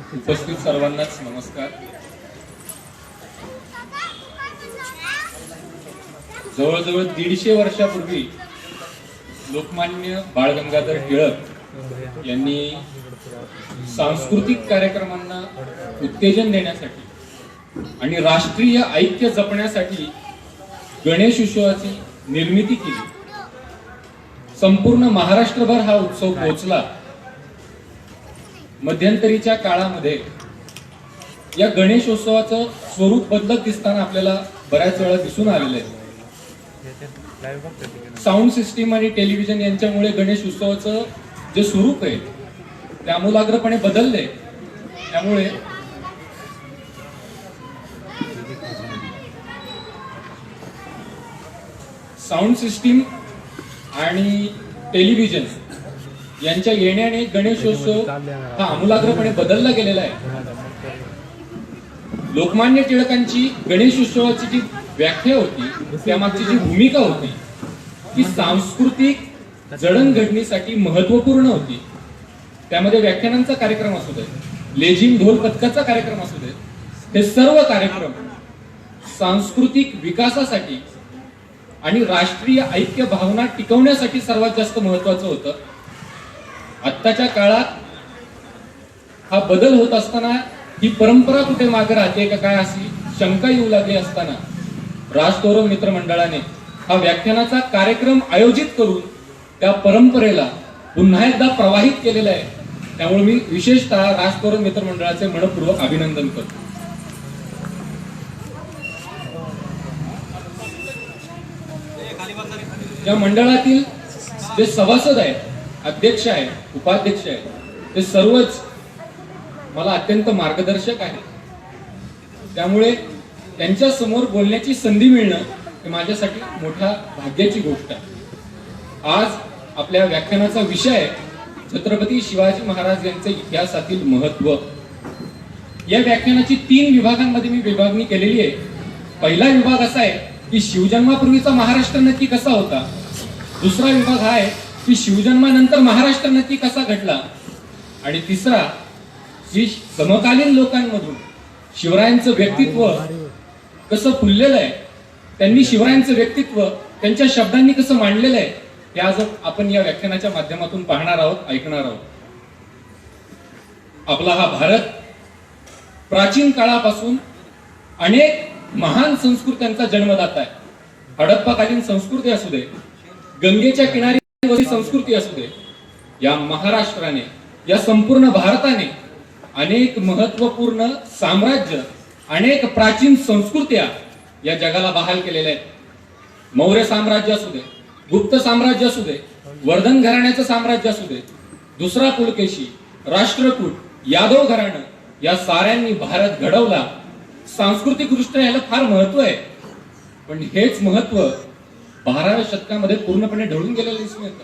उपस्थित सर्वांनाच नमस्कार. जवळजवळ 150 वर्षापूर्वी लोकमान्य बाळ गंगाधर टिळक यांनी सांस्कृतिक कार्यक्रमांना उत्तेजन देण्यासाठी आणि राष्ट्रीय ऐक्य जपण्यासाठी गणेश उत्सवाची निर्मिती केली. संपूर्ण महाराष्ट्रभर हा उत्सव पोहोचला. मध्यंतरीच्या काळामध्ये या गणेशोत्सवाचं स्वरूप बदलत दिसताना आपल्याला बऱ्याच वेळा दिसून आलेलं आहे. साऊंड सिस्टीम आणि टेलिव्हिजन यांच्यामुळे गणेश उत्सवाचं जे स्वरूप आहे ते आमूलाग्रपणे बदलले. त्यामुळे साऊंड सिस्टीम आणि टेलिव्हिजन यांच्या येण्याने गणेशोत्सव हा आमूलाग्रपणे बदलला गेलेला आहे. लोकमान्य टिळकांची गणेशोत्सवाची जी व्याख्या होती, त्यामागची जी भूमिका होती ती सांस्कृतिक जडणघडणीसाठी महत्वपूर्ण होती. त्यामध्ये व्याख्यानांचा कार्यक्रम असू दे, लेझिम ढोल पथकाचा कार्यक्रम असू दे, हे सर्व कार्यक्रम सांस्कृतिक विकासासाठी आणि राष्ट्रीय ऐक्य भावना टिकवण्यासाठी सर्वात जास्त महत्वाचं होतं. आत्ताच्या काळात हा बदल होत असताना ही परंपरा कुठे मागे राहते का काय अशी शंका येऊ लागली असताना राजतोरण मित्रमंडळाने हा व्याख्यानाचा कार्यक्रम आयोजित करून त्या परंपरेला पुन्हा एकदा प्रवाहित केलेला आहे. त्यामुळे मी विशेषतः राजतोरण मित्रमंडळाचे मनपूर्वक अभिनंदन करतो. या मंडळातील जे सभासद आहेत, अध्यक्ष आहेत, उपाध्यक्ष आहेत, ते सर्वच मला अत्यंत मार्गदर्शक आहेत. त्यामुळे त्यांच्या समोर बोलण्याची संधी मिळणं हे माझ्यासाठी मोठ्या भाग्याची गोष्ट आहे. आज आपल्या व्याख्यानाचा विषय आहे छत्रपती शिवाजी महाराज यांचे इतिहासातील महत्व. या व्याख्यानाची 3 विभागांमध्ये मी विभागणी केलेली आहे. पहिला विभाग असा आहे की शिवजन्मापूर्वीचा महाराष्ट्र नक्की कसा होता. दुसरा विभाग हा आहे की शिवजन्मानंतर महाराष्ट्र नक्की कसा घडला. आणि तिसरा जी समकालीन लोकांमधून शिवरायांचं व्यक्तित्व कसं फुललेलं आहे, त्यांनी शिवरायांचं व्यक्तित्व त्यांच्या शब्दांनी कसं मांडलेलं आहे, हे आज आपण या व्याख्यानाच्या माध्यमातून पाहणार आहोत, ऐकणार आहोत. आपला हा भारत प्राचीन काळापासून अनेक महान संस्कृत्यांचा जन्मदाता आहे. हडप्पाकालीन संस्कृती असू दे, गंगेच्या किनारी संस्कृती असू दे, या महाराष्ट्राने, या संपूर्ण भारताने अनेक महत्वपूर्ण साम्राज्य, अनेक प्राचीन संस्कृत्या या जगाला बहाल केलेल्या आहेत. मौर्य साम्राज्य असू दे, गुप्त साम्राज्य असू दे, वर्धन घराण्याचं साम्राज्य असू दे, दुसरा पुलकेशी, राष्ट्रकूट, यादव घराणं, या साऱ्यांनी भारत घडवला. सांस्कृतिक दृष्ट्या याला फार महत्व आहे. पण हेच महत्व 12व्या शतकामध्ये पूर्णपणे ढळून गेलेलं दिसून येतं.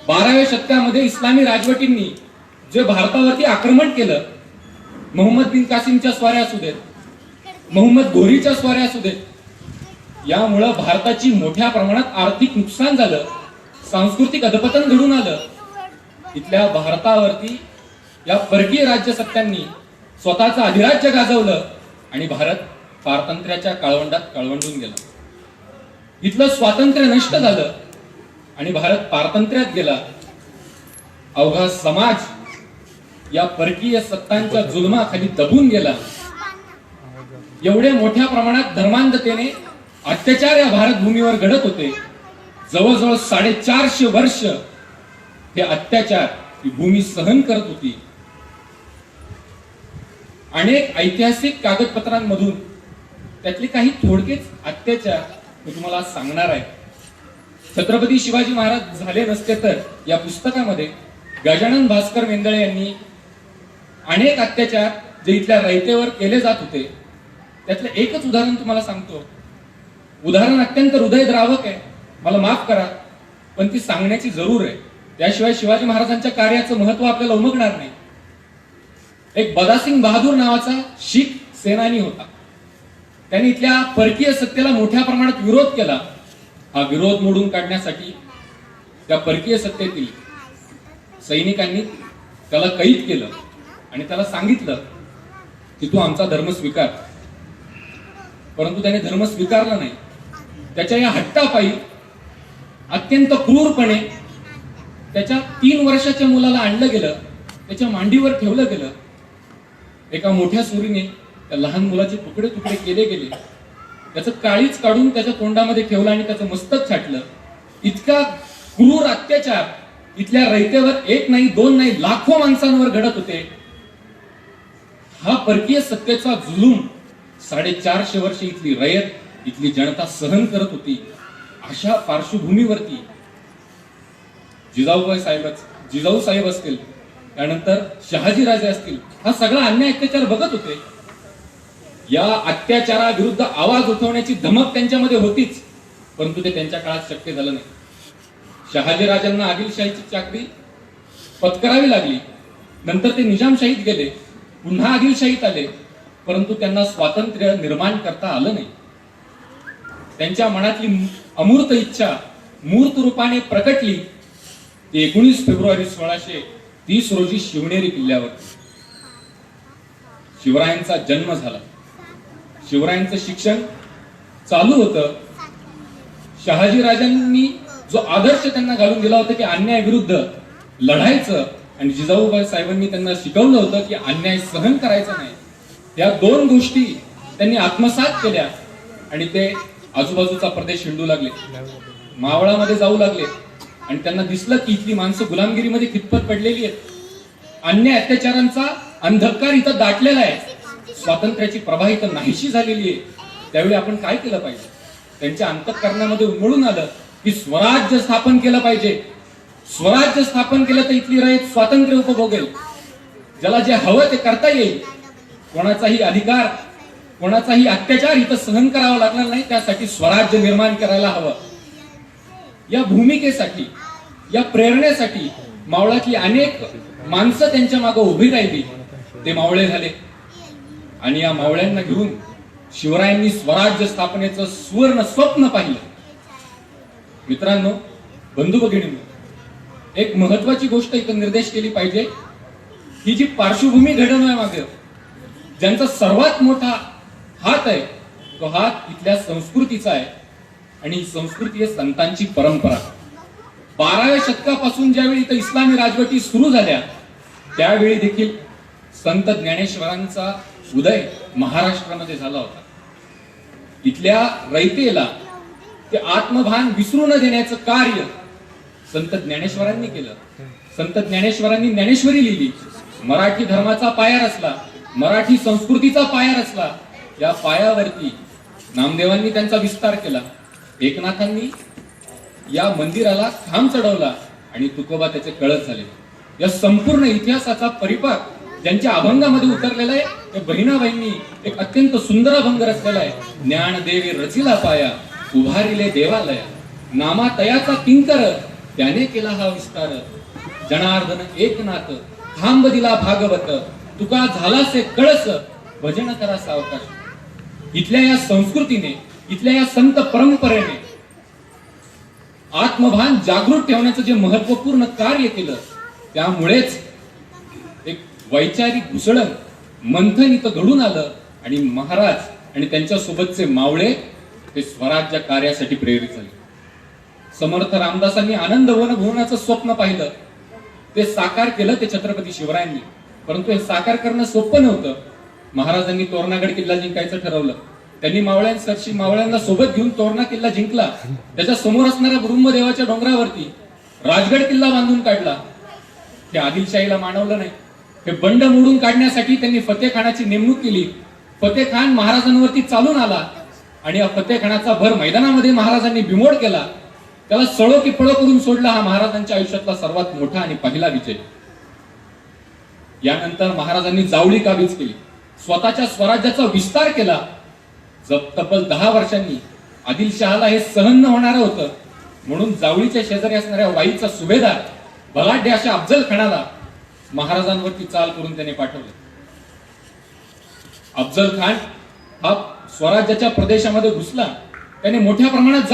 12व्या शतकामध्ये इस्लामी राजवटींनी जे भारतावरती आक्रमण केलं, मोहम्मद बिन कासिमच्या स्वाऱ्या असू देत, मोहम्मद घोरीच्या स्वाऱ्या असू देत, यामुळं भारताची मोठ्या प्रमाणात आर्थिक नुकसान झालं, सांस्कृतिक अधपतन घडून आलं. इथल्या भारतावरती या परकीय राज्यसत्त्यांनी स्वतःचं अधिराज्य गाजवलं आणि भारत पारतंत्र्याच्या काळवंडात काळवंडून गेला. इथलं स्वातंत्र्य नष्ट झालं आणि भारत पारतंत्र्यात गेला. अवघा समाज या परकीय सत्तांच्या जुलमाखाली दबून गेला. एवढे मोठ्या प्रमाणात धर्मांधतेने अत्याचार या भारत भूमीवर घडत होते. जवळजवळ 450 वर्ष हे अत्याचार ही भूमी सहन करत होती. अनेक ऐतिहासिक कागदपत्रांमधून त्यातले काही थोडकेच अत्याचार मी तुम्हाला सांगणार आहे. छत्रपती शिवाजी महाराज झाले नसते तर या पुस्तकामध्ये गजानन भास्कर मेंदळे यांनी अनेक अत्याचार जे इथल्या रयतेवर केले जात होते त्यातलं एकच उदाहरण तुम्हाला सांगतो. उदाहरण अत्यंत हृदयद्रावक आहे, मला माफ करा, पण ती सांगण्याची जरूर आहे. त्याशिवाय शिवाजी महाराजांच्या कार्याचं महत्व आपल्याला उमगणार नाही. एक बदासिंग बहादूर नावाचा शीख सेनानी होता. त्यांनी इथल्या परकीय सत्तेला मोठ्या प्रमाणात विरोध केला. हा विरोध मोडून काढण्यासाठी त्या परकीय सत्तेतील सैनिकांनी त्याला कैद केलं आणि त्याला सांगितलं की तू आमचा धर्म स्वीकार. परंतु त्याने धर्म स्वीकारला नाही. त्याच्या या हट्टापायी अत्यंत क्रूरपणे त्याच्या 3 वर्षाच्या मुलाला आणलं गेलं, त्याच्या मांडीवर ठेवलं गेलं. एका मोठ्या सुरीने त्या लहान मुलाचे तुकडे तुकडे केले गेले. त्याचं काळीच काढून त्याच्या तोंडामध्ये ठेवलं आणि त्याचं मस्तक छाटलं. इतका क्रूर अत्याचार इथल्या रयतेवर 1 नाही 2 नाही लाखो माणसांवर घडत होते. हा परकीय सत्तेचा जुलूम 450 वर्ष इथली रयत, इथली जनता सहन करत होती. अशा पार्श्वभूमीवरती जिजाऊ साहेब असतील, त्यानंतर शहाजी राजे असतील, हा सगळा अन्याय अत्याचार बघत होते. या अत्याचाराविरुद्ध आवाज उठवण्याची धमक त्यांच्यामध्ये होतीच, परंतु ते त्यांच्या काळात शक्य झालं नाही. शहाजी राजांना आदिलशाहीची चाकरी पत्करावी लागली. नंतर ते निजामशाहीत गेले, पुन्हा आदिलशाहीत आले, परंतु त्यांना स्वातंत्र्य निर्माण करता आलं नाही. त्यांच्या मनातली अमूर्त इच्छा मूर्त रूपाने प्रकटली. 19 फेब्रुवारी 1630 रोजी शिवनेरी किल्ल्यावर शिवरायांचा जन्म झाला. शिवरायांचं शिक्षण चालू होतं. शहाजी राजांनी जो आदर्श त्यांना घालून दिला होता की अन्याय विरुद्ध लढायचं, आणि जिजाऊ साहेबांनी त्यांना शिकवलं होतं की अन्याय सहन करायचा नाही, या 2 गोष्टी त्यांनी आत्मसात केल्या आणि ते आजूबाजूचा प्रदेश हिंडू लागले, मावळामध्ये जाऊ लागले. आणि त्यांना दिसलं की इथली माणसं गुलामगिरीमध्ये कितपत पडलेली आहेत. अन्याय अत्याचारांचा अंधकार इथं दाटलेला आहे. स्वातंत्र्याची प्रभा इथं नाहीशी झालेली आहे. त्यावेळी आपण काय केलं पाहिजे? त्यांच्या अंतःकरणामध्ये उमळून आलं की स्वराज्य स्थापन केलं पाहिजे. स्वराज्य स्थापन केलं तर इथली रयत स्वातंत्र्य उपभोगेल. ज्याला जे हवं ते करता येईल. कोणाचाही अधिकार, कोणाचाही अत्याचार इथं सहन करावा लागणार नाही. त्यासाठी स्वराज्य निर्माण करायला हवं. या भूमिकेसाठी, या प्रेरणेसाठी मावळातली अनेक माणसं त्यांच्या मागे उभी राहिली. ते मावळे झाले आणि या मावळ्यांना घेऊन शिवरायांनी स्वराज्य स्थापनेचं सुवर्ण स्वप्न पाहिलं. मित्रांनो, बंधू भगिनींनो, एक महत्वाची गोष्ट इथं निर्देश केली पाहिजे. ही जी पार्श्वभूमी घडवण्यामागे ज्यांचा सर्वात मोठा हात आहे, तो हात इथल्या संस्कृतीचा आहे. आणि ही संस्कृती आहे संतांची परंपरा. 12व्या शतकापासून ज्यावेळी इथं इस्लामी राजवटी सुरू झाल्या, त्यावेळी देखील संत ज्ञानेश्वरांचा उदय महाराष्ट्रामध्ये झाला होता. इथल्या रयतेला ते आत्मभान विसरू न देण्याचं कार्य संत ज्ञानेश्वरांनी केलं. संत ज्ञानेश्वरांनी ज्ञानेश्वरी लिहिली. मराठी धर्माचा पाया रचला, मराठी संस्कृतीचा पाया रचला. या पायावरती नामदेवांनी त्यांचा विस्तार केला. एकनाथांनी या मंदिराला खांब चढवला आणि तुकोबा त्याचे कळस झाले. या संपूर्ण इतिहासाचा परिपाक ज्यांच्या अभंगामध्ये उतरलेला आहे, त्या बहिणाबाईंनी एक अत्यंत सुंदर अभंग रचलेला आहे. ज्ञानदेवी रचिला पाया, उभारिले देवालया, नामातयाचा किंकर, त्याने केला हा विस्तार. जनार्दन एकनाथ, खांब दिला भागवत, तुका झालासे कळस, भजन करा सावकाश. इथल्या या संस्कृतीने, इथल्या या संत परंपरेने आत्मभान जागृत ठेवण्याचं जे महत्वपूर्ण कार्य केलं, त्यामुळेच एक वैचारिक घुसळण मंथन इथं घडून आलं आणि महाराज आणि त्यांच्या सोबतचे मावळे ते स्वराज्य कार्यासाठी प्रेरित झाले. समर्थ रामदासांनी आनंद वनभवनाचं स्वप्न पाहिलं, ते साकार केलं ते छत्रपती शिवरायांनी. परंतु हे साकार करणं सोपं नव्हतं. महाराजांनी तोरणागड किल्ला जिंकायचं ठरवलं. त्यांनी मावळ्यांना सोबत घेऊन तोरणा किल्ला जिंकला. त्याच्या समोर असणाऱ्या ब्रह्मदेवाच्या डोंगरावरती राजगड किल्ला बांधून काढला. ते आदिलशाहीला मानवलं नाही. हे बंड मोडून काढण्यासाठी त्यांनी फतेखानाची नेमणूक केली. फतेखान महाराजांवरती चालून आला आणि या फतेखानाचा भर मैदानामध्ये महाराजांनी बिमोड केला. त्याला सळो की पळो करून सोडला. हा महाराजांच्या आयुष्यातला सर्वात मोठा आणि पहिला विजय. यानंतर महाराजांनी जावळी काबीज केली, स्वतःच्या स्वराज्याचा विस्तार केला. तब्बल 10 वर्षांनी आदिलशहाला हे सहन न होणार होतं, म्हणून जावळीच्या शेजारी असणाऱ्या वाईचा सुभेदार बलाढ्य अशा अफजल खानाला महाराजांवरती चाल करून त्याने पाठवले. अफजल खान हा स्वराज्याच्या प्रदेशामध्ये घुसला. त्याने मोठ्या प्रमाणात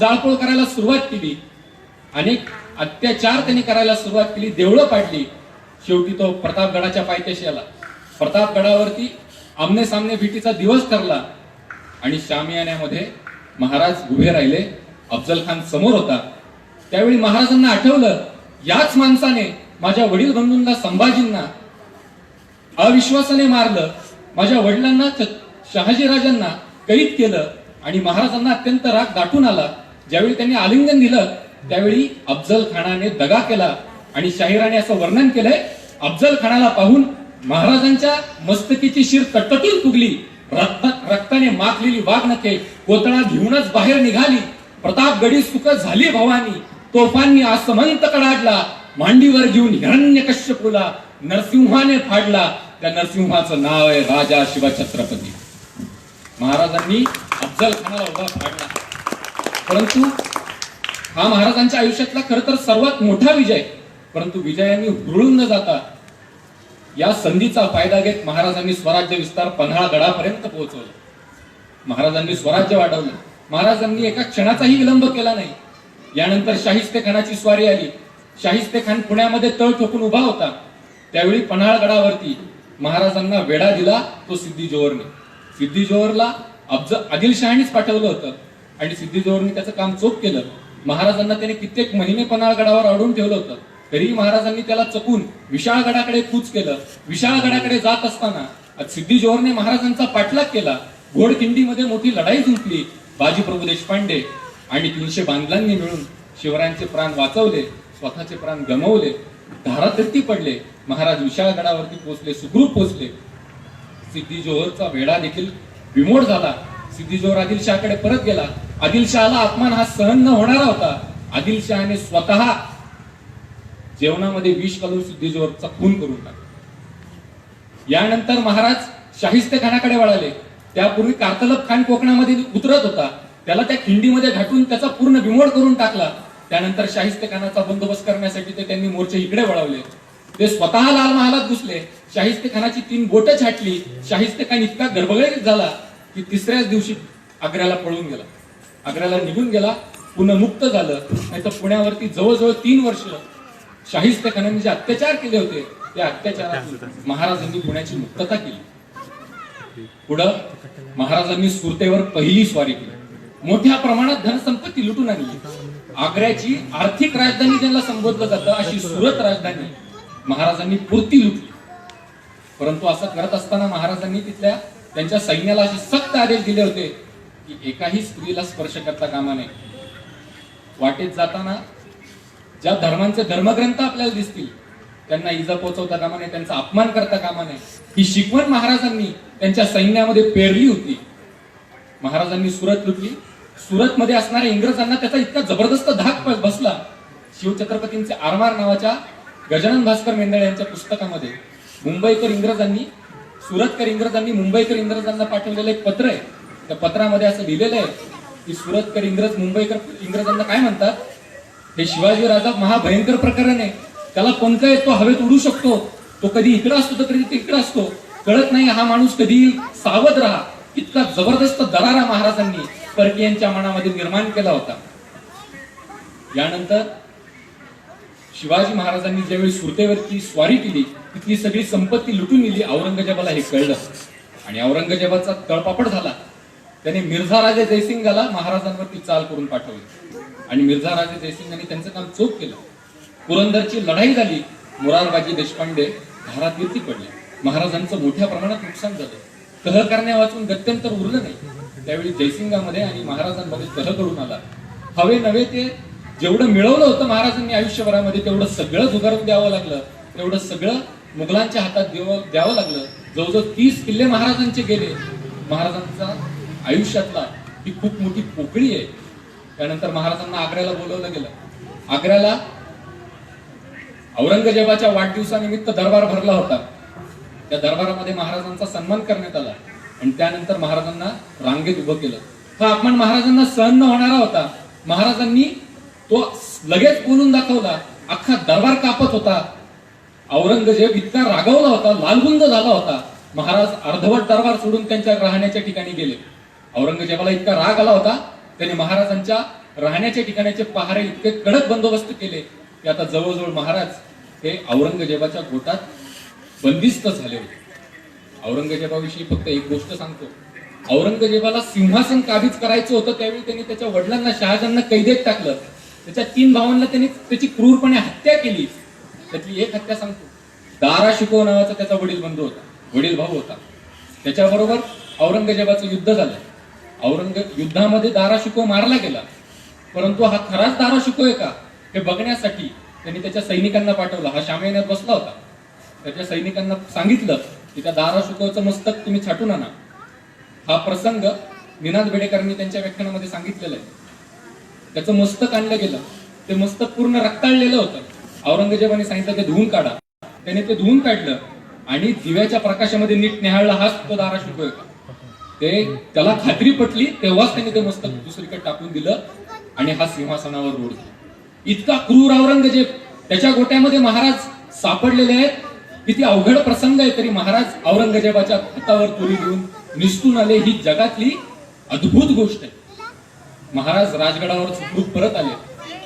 जाळपोळ करायला सुरुवात केली. अनेक अत्याचार त्यांनी करायला सुरुवात केली, देवळं पाडली. शेवटी तो प्रतापगडाच्या पायथ्याशी आला. प्रतापगडावरती आमने सामने भेटीचा दिवस ठरला आणि शामियान्यामध्ये महाराज उभे राहिले. अफजल खान समोर होता. त्यावेळी महाराजांना आठवलं, याच माणसाने माझ्या वडील बंधूंना, संभाजींना अविश्वासाने मारलं, माझ्या वडिलांना, शहाजीराजांना कैद केलं आणि महाराजांना अत्यंत राग दाटून आला. ज्यावेळी त्यांनी आलिंगन दिलं त्यावेळी अफजल खानाने दगा केला आणि शाहिराने असं वर्णन केलंय, अफजल खानाला पाहून महाराजांच्या मस्तकीची शिर तटतटून फुगली. रक्ताने माखलेली वाघनखे कोतळा घेऊनच बाहेर निघाली. प्रतापगडी सुख झाली भवानी, तोफांनी आसमंत कडाडला. मांडीवर घेऊन हिरण्यकश्यपूला नरसिंहाने फाडला. त्या नरसिंहाचं नाव आहे राजा शिवछत्रपती. महाराजांनी अफजल खानाला उभा फाडला. परंतु हा महाराजांच्या आयुष्यातला खरं तर सर्वात मोठा विजय. परंतु विजयांनी हुरळून न जाता या संधीचा फायदा घेत महाराजांनी स्वराज्य विस्तार पन्हाळ गडापर्यंत पोहोचवला. महाराजांनी स्वराज्य वाढवलं. महाराजांनी एका क्षणाचाही विलंब केला नाही. यानंतर शाहिस्तेखानाची स्वारी आली. शाहिस्तेखान पुण्यामध्ये तळ ठोकून उभा होता. त्यावेळी पन्हाळ गडावरती महाराजांना वेढा दिला तो सिद्दी जोहरने. सिद्दी जोहरला आदिलशहानेच पाठवलं होतं आणि सिद्दी जोहरने त्याचं काम चोख केलं. महाराजांना त्याने कित्येक महिने पन्हाळगडावर अडवून ठेवलं होतं. तरीही महाराजांनी त्याला चकून विशाळगडाकडे कूच केलं. विशाळगडाकडे जात असताना सिद्दी जोहरने महाराजांचा पाठलाग केला. घोडखिंडीमध्ये मोठी लढाई जिंकली. बाजीप्रभू देशपांडे आणि 300 बांधलांनी मिळून शिवरायांचे प्राण वाचवले, स्वतःचे प्राण गमावले, धारातीर्थी पडले. महाराज विशाळगडावरती पोहोचले, सुखरूप पोहोचले. सिद्दी जोहरचा वेढा देखील बिमोड झाला. सिद्दी जोहर आदिलशहाकडे परत गेला. आदिलशहाला अपमान हा सहन न होणारा होता. आदिलशहाने स्वतः जेवणामध्ये विष घालून सिद्दी जोहरचा खून करून टाकला. यानंतर महाराज शाहिस्तेखानाकडे वळाले. त्यापूर्वी कारतलब खान कोकणामध्ये उतरत होता. त्याला त्या खिंडीमध्ये घाटून त्याचा पूर्ण बिमोड करून टाकला. त्यानंतर शाहिस्तेखानाचा बंदोबस्त करण्यासाठी त्यांनी मोर्चे इकडे वळवले. ते स्वतः लाल महालात घुसले. शाहिस्तेखानाची 3 बोटं छाटली. शाहिस्तेखान इतका गडबडीत झाला की तिसऱ्याच दिवशी आग्र्याला पळून गेला. आग्र्याला निघून गेला. पुन्हा मुक्त झालं. नाही तर पुण्यावरती जवळजवळ 3 वर्ष शाहिस्तेखानाने जे अत्याचार केले होते त्या अत्याचारातून महाराजांनी पुण्याची मुक्तता केली. पुढं महाराजांनी सुरतेवर पहिली स्वारी केली. मोठ्या प्रमाणात धनसंपत्ती लुटून आणली. आग्र्याची आर्थिक राजधानी ज्याला संबोधलं जातं अशी सुरत राजधानी महाराजांनी पुरती लुटली. परंतु असं करत असताना महाराजांनी तिथल्या त्यांच्या सैन्याला असे सक्त आदेश दिले होते की एकाही स्त्रीला स्पर्श करता कामा नये. वाटेत जाताना ज्या धर्मांचे धर्मग्रंथ आपल्याला दिसतील त्यांना इजा पोहोचवता कामा नये, त्यांचा अपमान करता कामा नये. ही शिकवण महाराजांनी त्यांच्या सैन्यामध्ये पेरली होती. महाराजांनी सुरत लुटली. सुरतमध्ये असणाऱ्या इंग्रजांना त्याचा इतका जबरदस्त धाक बसला. शिवछत्रपतींचे आरमार नावाच्या गजानन भास्कर मेंदळे यांच्या पुस्तकामध्ये सुरतकर इंग्रजांनी मुंबईकर इंग्रजांना पाठवलेलं एक पत्र आहे. त्या पत्रामध्ये असं लिहिलेलं आहे की सुरतकर इंग्रज मुंबईकर इंग्रजांना काय म्हणतात, हे शिवाजी राजा महाभयंकर प्रकरण आहे. त्याला पंख आहे, तो हवेत उडू शकतो. तो कधी इकडे असतो तर कधी तिकडे असतो, कळत नाही हा माणूस कधी, सावध राहा. इतका जबरदस्त दरारा महाराजांनी परकीयांच्या मनामध्ये निर्माण केला होता. यानंतर शिवाजी महाराजांनी ज्यावेळी सुरतेवरती स्वारी केली तिथली सगळी संपत्ती लुटून नेली. औरंगजेबाला हे कळलं आणि औरंगजेबाचा तळपापड झाला. त्याने मिर्झा राजे जयसिंगाला महाराजांवरती चाल करून पाठवली आणि मिर्झा राजे जयसिंगांनी त्यांचं काम चोख केलं. पुरंदरची लढाई झाली. मोरारबाजी देशपांडे धारातीर्थी पडले. महाराजांचं मोठ्या प्रमाणात नुकसान झालं. कह करण्या वाचून गत्यंतर उरलं नाही. त्यावेळी जयसिंगामध्ये आणि महाराजांमध्ये कह करून आला. हवे नव्हे ते जेवढं मिळवलं होतं महाराजांनी आयुष्यभरामध्ये तेवढं सगळं झुगारून द्यावं लागलं. तेवढं सगळं मुघलांच्या हातात द्यावं लागलं. जवळजवळ 30 किल्ले महाराजांचे गेले. महाराजांचा आयुष्यातला ही खूप मोठी पोकळी आहे. त्यानंतर महाराजांना आग्र्याला बोलवलं गेलं. आग्र्याला औरंगजेबाच्या वाढदिवसानिमित्त दरबार भरला होता. त्या दरबारामध्ये महाराजांचा सन्मान करण्यात आला आणि त्यानंतर महाराजांना रांगेत उभं केलं. हा अपमान महाराजांना सहन न होणारा होता. महाराजांनी तो लगेच बोलून दाखवला. अख्खा दरबार कापत होता. औरंगजेब इतका रागावला होता, लालगुंद झाला होता. महाराज अर्धवट दरबार सोडून त्यांच्या राहण्याच्या ठिकाणी गेले. औरंगजेबाला इतका राग आला होता, त्याने महाराजांच्या राहण्याच्या ठिकाणाचे पहारे इतके कडक बंदोबस्त केले की आता जवळजवळ महाराज हे औरंगजेबाच्या गोटात बंदिस्त झाले होते. औरंगजेबाविषयी फक्त एक गोष्ट सांगतो. औरंगजेबाला सिंहासन काबीज करायचं होतं, त्यावेळी त्यांनी त्याच्या वडिलांना शहाजहानना कैदेत टाकलं. त्याच्या 3 भावांना त्यांनी त्याची क्रूरपणे हत्या केली. त्यातली एक हत्या सांगतो. दारा शिकोह नावाचा त्याचा वडील बंधू होता, वडील भाऊ होता. त्याच्याबरोबर औरंगजेबाचं युद्ध झालं. युद्धामध्ये दारा शिकोह मारला गेला. परंतु हा खराच दारा शिकोह आहे का हे बघण्यासाठी त्यांनी त्याच्या सैनिकांना पाठवलं. हा शामयानात बसला होता. त्याच्या सैनिकांना सांगितलं की त्या दारा शिकोहचं मस्तक तुम्ही छाटून आणा. हा प्रसंग निनाद बेडेकरांनी त्यांच्या व्याख्यानामध्ये सांगितलेला आहे. त्याचं मस्तक आणलं गेलं. ते मस्तक पूर्ण रक्ताळलेलं होतं. औरंगजेबाने सांगितलं ते धुवून काढा. त्याने ते धुवून काढलं आणि दिव्याच्या प्रकाशामध्ये नीट निहाळला. हाच तो दारा शिकोह का ते त्याला खात्री पटली. तेव्हाच त्याने ते मस्तक दुसरीकडे टाकून दिलं आणि हा सिंहासनावर रोड. इतका क्रूर औरंगजेब. त्याच्या गोट्यामध्ये महाराज सापडलेले आहेत. किती अवघड प्रसंग आहे तरी महाराज औरंगजेबाच्या हातावर तुरी घेऊन निसटून आले. ही जगातली अद्भुत गोष्ट आहे. महाराज राजगडावर सुखरूप परत आले.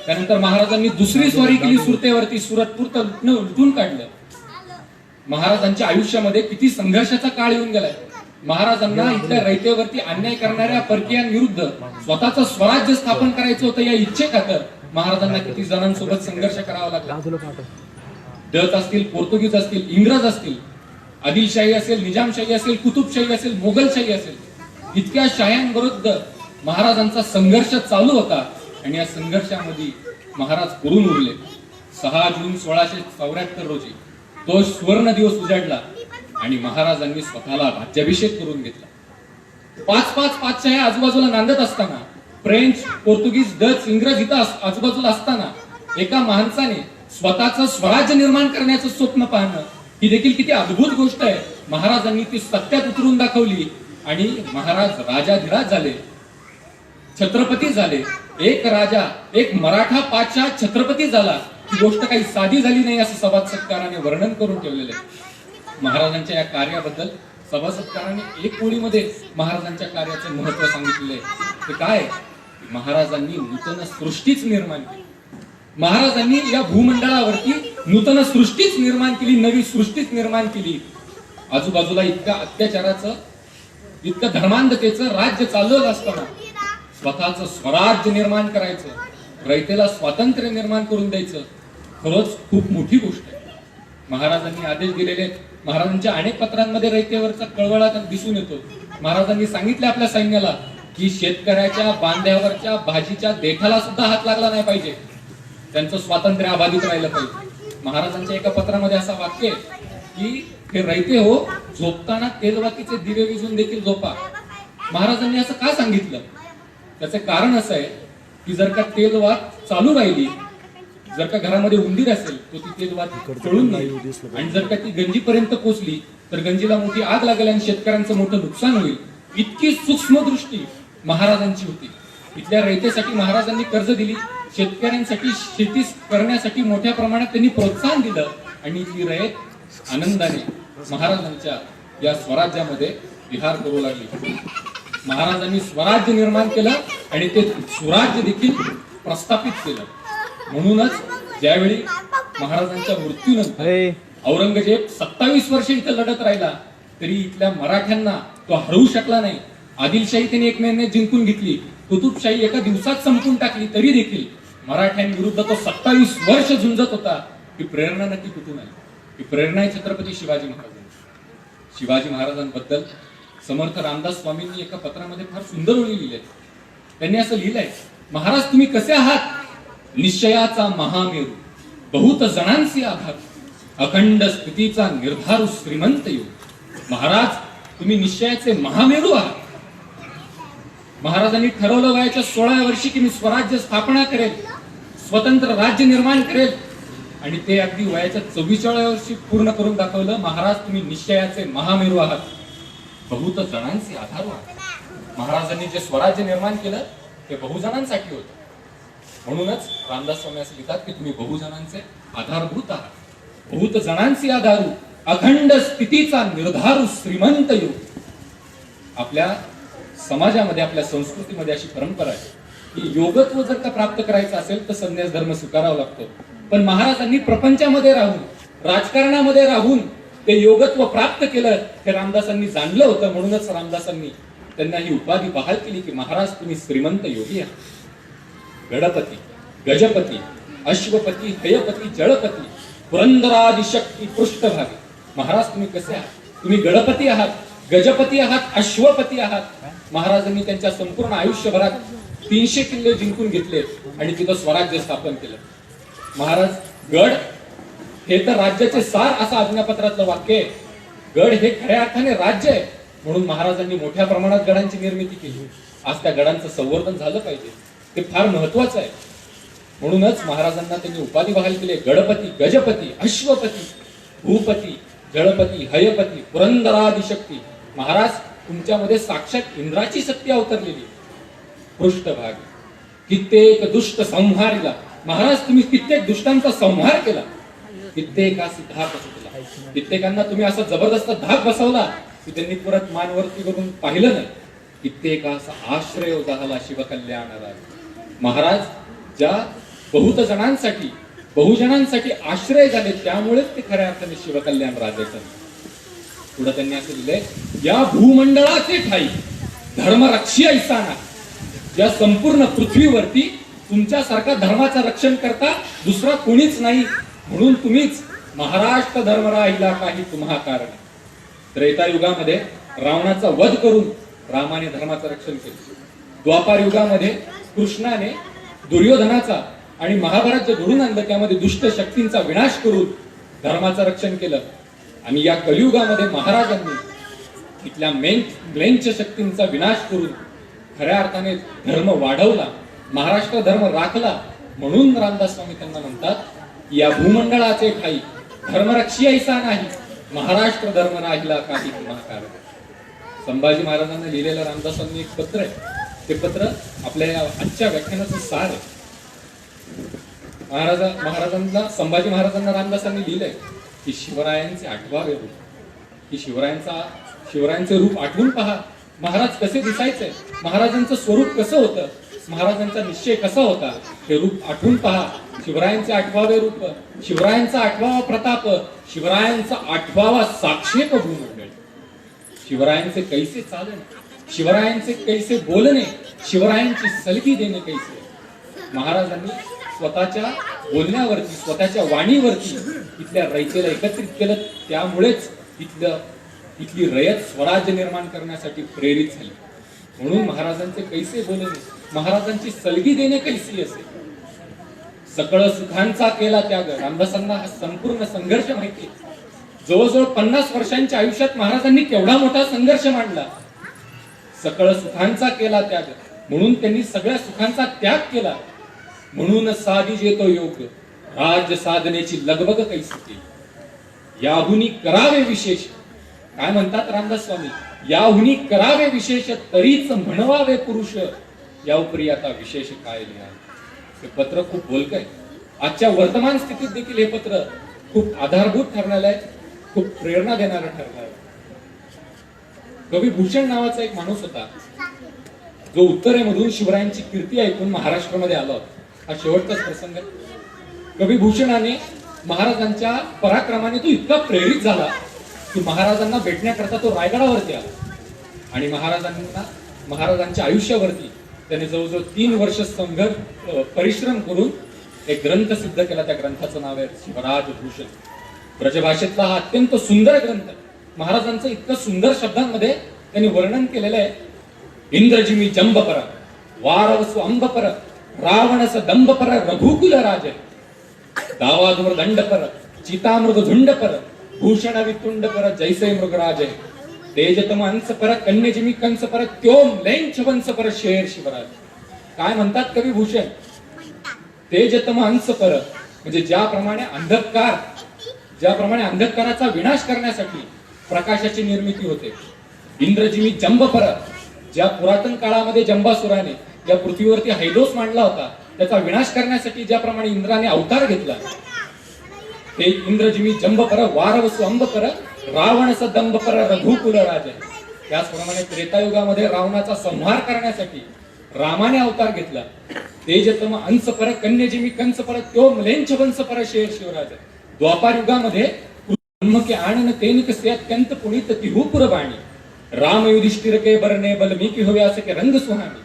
त्यानंतर महाराजांनी दुसरी स्वारी केली सुरतेवरती. सुरतपूर लुटून काढलं. महाराजांच्या आयुष्यामध्ये किती संघर्षाचा काळ येऊन गेलाय. महाराजांना इथल्या रयतेवरती अन्याय करणाऱ्या परकीयांविरुद्ध स्वतःचं स्वराज्य स्थापन करायचं होतं. या इच्छेखातर महाराजांना किती जणांसोबत संघर्ष करावा लागला. डच असतील, पोर्तुगीज असतील, इंग्रज असतील, आदिलशाही असेल, निजामशाही असेल, कुतुबशाही असेल, मोगलशाही असेल, इतक्या शाह्यांविरुद्ध महाराजांचा संघर्ष चालू होता. आणि या संघर्षामध्ये महाराज करून उरले. 6 जून 1674 रोजी तो सुवर्ण दिवस उजाडला आणि महाराजांनी स्वतःला राज्याभिषेक करून घेतला. 5 शाह्या आजूबाजूला नांदत असताना, फ्रेंच, पोर्तुगीज, डच, इंग्रज इथं आजूबाजूला असताना एका माणसाने स्वतःचं स्वराज्य निर्माण करण्याचं स्वप्न पाहणं ही देखील किती अद्भुत गोष्ट आहे. महाराजांनी ती सत्यात उतरून दाखवली आणि महाराज राजाधिराज झाले, छत्रपती झाले. एक राजा, एक मराठा पातशाह छत्रपती झाला. ही गोष्ट काही साधी झाली नाही असं सभा सत्काराने वर्णन करून ठेवलेलं आहे. महाराजांच्या या कार्याबद्दल सभा सत्काराने एक ओळीमध्ये महाराजांच्या कार्याचं महत्व सांगितलेलं आहे. ते काय? महाराजांनी नूतन सृष्टीच निर्माण केली. महाराजांनी या भूमंडळावरती नूतन सृष्टीच निर्माण केली, नवी सृष्टीच निर्माण केली. आजूबाजूला इतक्या अत्याचाराचं, इतकं धर्मांधतेचं राज्य चालवत असताना स्वतःचं स्वराज्य निर्माण करायचं, रयतेला स्वातंत्र्य निर्माण करून द्यायचं, खरंच खूप मोठी गोष्ट आहे. महाराजांनी आदेश दिलेले, महाराजांच्या अनेक पत्रांमध्ये रयतेवरचा कळवळा दिसून येतो. महाराजांनी सांगितले आपल्या सैन्याला की शेतकऱ्याच्या बांध्यावरच्या भाजीच्या देठाला सुद्धा हात लागला नाही पाहिजे. त्यांचं स्वातंत्र्य अबाधित राहिलं पाहिजे. महाराजांच्या एका पत्रामध्ये असं वाक्य आहे की हे रयते हो, झोपताना तेलवातीचे दिवे विझून देखील झोपा. महाराजांनी असं का सांगितलं? त्याचं कारण असं आहे की जर का तेलवात चालू राहिली, जर का घरामध्ये उंदीर असेल तर ती तेलवात चळून नाही, आणि जर का ती गंजीपर्यंत पोहोचली तर गंजीला मोठी आग लागेल आणि शेतकऱ्यांचं मोठं नुकसान होईल. इतकी सूक्ष्म दृष्टी महाराजांची होती. इथल्या रयतेसाठी महाराजांनी कर्ज दिली. शेतकऱ्यांसाठी शेती करण्यासाठी मोठ्या प्रमाणात त्यांनी प्रोत्साहन दिलं आणि इथली रयत आनंदाने महाराजांच्या या स्वराज्यामध्ये विहार करू लागली. महाराजांनी स्वराज्य निर्माण केलं आणि ते स्वराज्य देखील प्रस्थापित केलं. म्हणूनच ज्यावेळी महाराजांच्या मृत्यूनंतर औरंगजेब 27 वर्ष इथं लढत राहिला तरी इथल्या मराठ्यांना तो हरवू शकला नाही. आदिलशाही त्यांनी 1 महिन्यात जिंकून घेतली, कुतुबशाही एका दिवसात संपून टाकली, तरी देखील मराठ्यांविरुद्ध तो 27 वर्ष झुंजत होता. ही प्रेरणा नक्की कुठून आली? ही प्रेरणा आहे छत्रपती शिवाजी महाराजांची. शिवाजी महाराजांबद्दल समर्थ रामदास स्वामींनी एका पत्रामध्ये फार सुंदर ओळी लिहिल्या. त्यांनी असं लिहिलंय, महाराज तुम्ही कसे आहात? निश्चयाचा महामेरू, बहुत जणांचे आधार, अखंड स्थितीचा निर्धारू श्रीमंत योग. महाराज तुम्ही निश्चयाचे महामेरू आहात. महाराजांनी ठरवलं वयाच्या 16व्या वर्षी की मी स्वराज्य स्थापना करेल, स्वतंत्र राज्य निर्माण करेल, आणि ते अगदी वयाच्या 44व्या वर्षी पूर्ण करून दाखवलं. महाराज तुम्ही निश्चयाचे महामेरू आहात, बहुत जणांचे आधार आहात. महाराजांनी जे स्वराज्य निर्माण केलं ते बहुजनांसाठी होतं. म्हणूनच रामदास स्वामी असं लिहितात की तुम्ही बहुजनांचे आधारभूत आहात. बहुत जणांचे आधारू, अखंड स्थितीचा निर्धारू श्रीमंत योग. आपल्या समाजामध्ये, आपल्या संस्कृतीमध्ये अशी परंपरा आहे की योगत्व जर का प्राप्त करायचं असेल तर संन्यास धर्म स्वीकारावा लागतो. पण महाराजांनी प्रपंचामध्ये राहून राजकारणामध्ये राहून ते योगत्व प्राप्त केलं हे रामदासांनी जाणलं होतं. म्हणूनच रामदासांनी त्यांना ही उपाधी बहाल केली की महाराज तुम्ही श्रीमंत योगी आहात. गणपती, गजपती, अश्वपती, हयपती, जळपती, पुरंदरादिशक्ती पृष्ठभागी. महाराज तुम्ही कसे आहात? तुम्ही गणपती आहात, गजपती आहात, अश्वपती आहात. महाराजांनी त्यांच्या संपूर्ण आयुष्यभरात 300 किल्ले जिंकून घेतले आणि तिथं स्वराज्य स्थापन केलं. महाराज गड हे तर राज्याचे सार असं आज्ञापत्रातलं वाक्य आहे. गड हे खऱ्या अर्थाने राज्य आहे. म्हणून महाराजांनी मोठ्या प्रमाणात गडांची निर्मिती केली. आज त्या गडांचं संवर्धन झालं पाहिजे, ते फार महत्वाचं आहे. म्हणूनच महाराजांना त्यांनी उपाधी बहाल केली. गणपती, गजपती, अश्वपती, भूपती, जळपती, हयपती, पुरंदरादिशक्ती. महाराज तुमच्यामध्ये साक्षात इंद्राची शक्ती अवतरलेली. पृष्ठभाग कित्येक दुष्ट संहारीला. महाराज तुम्ही कित्येक दुष्टांचा संहार केला. कित्येकासी धाक बसवला. कित्येकांना तुम्ही असा जबरदस्त धाक बसवला की त्यांनी परत मानवरती करून पाहिलं नाही. कित्येकाचा आश्रय झाला शिवकल्याण राज. महाराज ज्या बहुत जणांसाठी बहुजनांसाठी आश्रय झाले त्यामुळेच ते खऱ्या अर्थाने शिवकल्याण राजाचं. पुढे त्यांनी असं लिहिलंय, या भूमंडळाचे ठाई धर्मरक्षी ऐसाना. या संपूर्ण पृथ्वीवरती तुमच्यासारखा धर्माचं रक्षण करता दुसरा कोणीच नाही. म्हणून तुम्हीच महाराष्ट्र धर्म राहिला काही तुम्हा कारण. त्रेतायुगामध्ये रावणाचा वध करून रामाने धर्माचं रक्षण केलं. द्वापार युगामध्ये कृष्णाने दुर्योधनाचा आणि महाभारत जे घडून आणलं त्यामध्ये दुष्ट शक्तींचा विनाश करून धर्माचं रक्षण केलं. आणि या कलियुगामध्ये महाराजांनी तिथल्या म्लेच्छ शक्तींचा विनाश करून खऱ्या अर्थाने धर्म वाढवला, महाराष्ट्र धर्म राखला. म्हणून रामदास स्वामी त्यांना म्हणतात, या भूमंडळाचे ठाई धर्मरक्षी ऐसा नाही, महाराष्ट्र धर्म राहिला काही तुम्हा कारण. संभाजी महाराजांना लिहिलेलं रामदासांनी एक पत्र आहे. ते पत्र आपल्या या आजच्या व्याख्यानाचं सार आहे. महाराजांना संभाजी महाराजांना रामदासांनी लिहिलंय की शिवरायांचे आठवावे रूप, की शिवरायांचे रूप आठवून पहा. महाराज कसे दिसायचे, महाराजांचं स्वरूप कसं होतं, महाराजांचा निश्चय कसा होता, हे रूप आठवून पहा. शिवरायांचे आठवावे रूप, शिवरायांचा आठवावा प्रताप, शिवरायांचा आठवावा साक्षेप भूमंडळ. शिवरायांचे कैसे चालणे, शिवरायांचे कैसे बोलणे, शिवरायांची सलगी देणे कैसे. महाराजांनी स्वतःच्या बोलण्यावरती, स्वतःच्या वाणीवरती इथल्या रयतेला एकत्रित केलं. त्यामुळेच इथली रयत स्वराज्य निर्माण करण्यासाठी प्रेरित झाली. म्हणून महाराजांचे कैसे बोलणे, महाराजांची सलगी देणे कैसी असे. सकळ सुखांचा केला त्याग. रामदासांना हा संपूर्ण संघर्ष माहिती आहे. जवळजवळ 50 वर्षांच्या आयुष्यात महाराजांनी केवढा मोठा संघर्ष मांडला. सकळ सुखांचा केला त्याग, म्हणून त्यांनी सगळ्या सुखांचा त्याग केला. म्हणून साधी जेतो योग राज्य साधनेची लगबग कैसी केली. याहुनी करावे विशेष. काय म्हणतात रामदास स्वामी, याहुनी करावे विशेष तरीच म्हणवावे पुरुष. या उपरी आता विशेष काय लिहा. हे पत्र खूप बोलकं आहे. आजच्या वर्तमान स्थितीत देखील हे पत्र खूप आधारभूत ठरलेलं आहे, खूप प्रेरणा देणारं ठरलं आहे. कवी भूषण नावाचा एक माणूस होता जो उत्तरेमधून शिवरायांची कीर्ती ऐकून महाराष्ट्रामध्ये आला होता. हा शेवटचाच प्रसंग आहे. कवी भूषणाने महाराजांच्या पराक्रमाने तो इतका प्रेरित झाला की महाराजांना भेटण्याकरता तो रायगडावरती आला. आणि महाराजांच्या आयुष्यावरती त्याने जवळजवळ 3 वर्ष परिश्रम करून एक ग्रंथ सिद्ध केला. त्या ग्रंथाचं नाव आहे शिवराज भूषण. ब्रजभाषेतला हा अत्यंत सुंदर ग्रंथ. महाराजांचं इतकं सुंदर शब्दांमध्ये त्यांनी वर्णन केलेलं आहे. इंद्रजिमी जंबपर, वारवसु अंबपर, रावणस दंबपर, रघुकुल राज, दावाधूर दंडपर, चितामृग झुंडपर, भूषण वितुंडपर, जैसे मृगराज, तेजतम अंसपर, कन्यजिमी कंसपर, त्योम लेंच वंसपर, शेर शिवराज. काय म्हणतात कवी भूषण, तेजतम अंसपर म्हणजे ज्याप्रमाणे अंधकाराचा विनाश करण्यासाठी प्रकाशाची निर्मिती होते. इंद्रजिमी जंबपर, ज्या पुरातन काळामध्ये जंबासुराने या पृथ्वीवरती हैदोस मांडला होता त्याचा विनाश करण्यासाठी ज्याप्रमाणे इंद्राने अवतार घेतला, ते इंद्रजिमी जंबपर, वारवसु अंबपर, रावणस दंबपर, रघुकुल राज. त्याचप्रमाणे त्रेतायुगामध्ये रावणाचा संहार करण्यासाठी रामाने अवतार घेतला तेजतम अंश पर कन्या जिमी कंस पर त्यो मलेंच वंश पर शेर शिवराज. द्वापार युगामध्ये ब्रह्म के आनन तेनिक से अत्यंत पुनीत तिहू पुरबाणी. राम युधिष्ठिर के बरने बल्मीकि होव्यास के रंग सुहानी.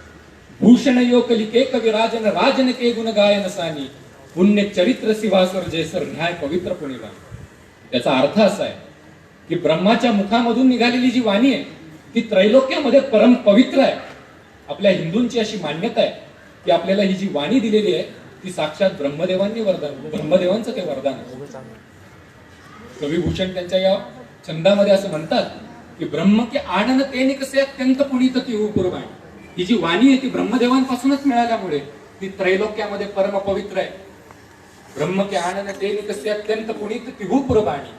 भूषण यो कलिके कवि राजन राजन के गुण गायन सानी. पुण्य चरित्र सिवासर जयसर न्याय पवित्र पुणिवान. त्याचा अर्थ असा आहे की ब्रह्माच्या मुखामधून निघालेली जी वाणी आहे ती त्रैलोक्यामध्ये परम पवित्र आहे. आपल्या हिंदूंची अशी मान्यता आहे की आपल्याला ही जी वाणी दिलेली आहे ती साक्षात ब्रह्मदेवांनी ब्रह्मदेवांचं ते वरदान आहे. कविभूषण त्यांच्या या छंदामध्ये असं म्हणतात की ब्रह्म के आनन तेने कसे अत्यंत पुनीत ती पूर्वाणी. ही जी वाणी आहे ती ब्रह्मदेवांपासूनच मिळाल्यामुळे ती त्रैलोक्यामध्ये परम पवित्र आहे. ब्रह्म के आनन तेने कसे अत्यंत पुनीत तिहू पुरबाणी.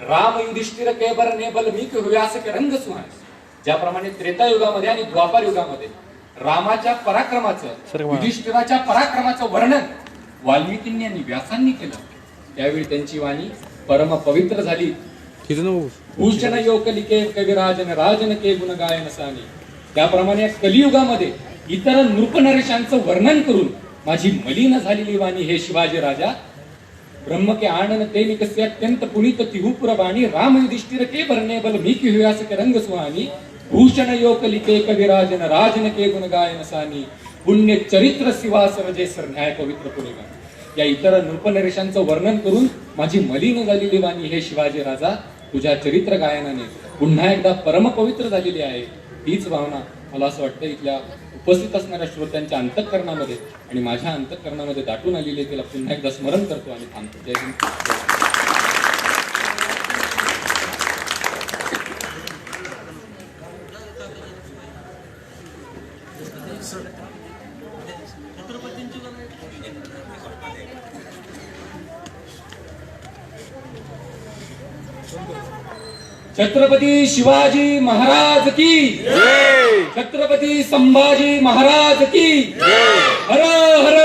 राम युधिष्ठिर के बरने बल्मीकि होव्यास के रंग सुहानी. ज्याप्रमाणे त्रेतायुगामध्ये आणि द्वापार युगामध्ये रामाच्या पराक्रमाचं युधिष्ठिराच्या पराक्रमाचं वर्णन वाल्मिकींनी आणि व्यासांनी केलं त्यावेळी त्यांची वाणी परम पवित्र झाली. भूषण यो कलिके कविराजन राजन के गुण गायन सानी. त्याप्रमाणे कलियुगामध्ये इतर नृपनरेशांचं वर्णन करून माझी मलिन झालेली वाणी हे शिवाजी राजा. ब्रह्म के आनन तेनि कसे अत्यंत पुनीत तिहू पुरबाणी. राम युधिष्ठिर के बरने बल्मीकि होव्यास के रंग सुहानी. भूषण यो कलिके कविराजन राजन के गुण गायन सानी. पुण्य चरित्र सिवासर जयसर न्याय पवित्र पुणिवान. या इतर नृपनरेशांचं वर्णन करून माझी मलिन झालेली वाणी हे शिवाजी राजा तुझ्या चरित्र गायनाने पुन्हा एकदा परमपवित्र झालेली आहे. हीच भावना मला असं वाटतं इथल्या उपस्थित असणाऱ्या श्रोत्यांच्या अंतःकरणामध्ये आणि माझ्या अंतःकरणामध्ये दाटून आलेली आहे. तिला पुन्हा एकदा स्मरण करतो आणि थांबतो. जय हिंद. छत्रपती शिवाजी महाराज की जय. छत्रपती संभाजी महाराज की जय. हर हर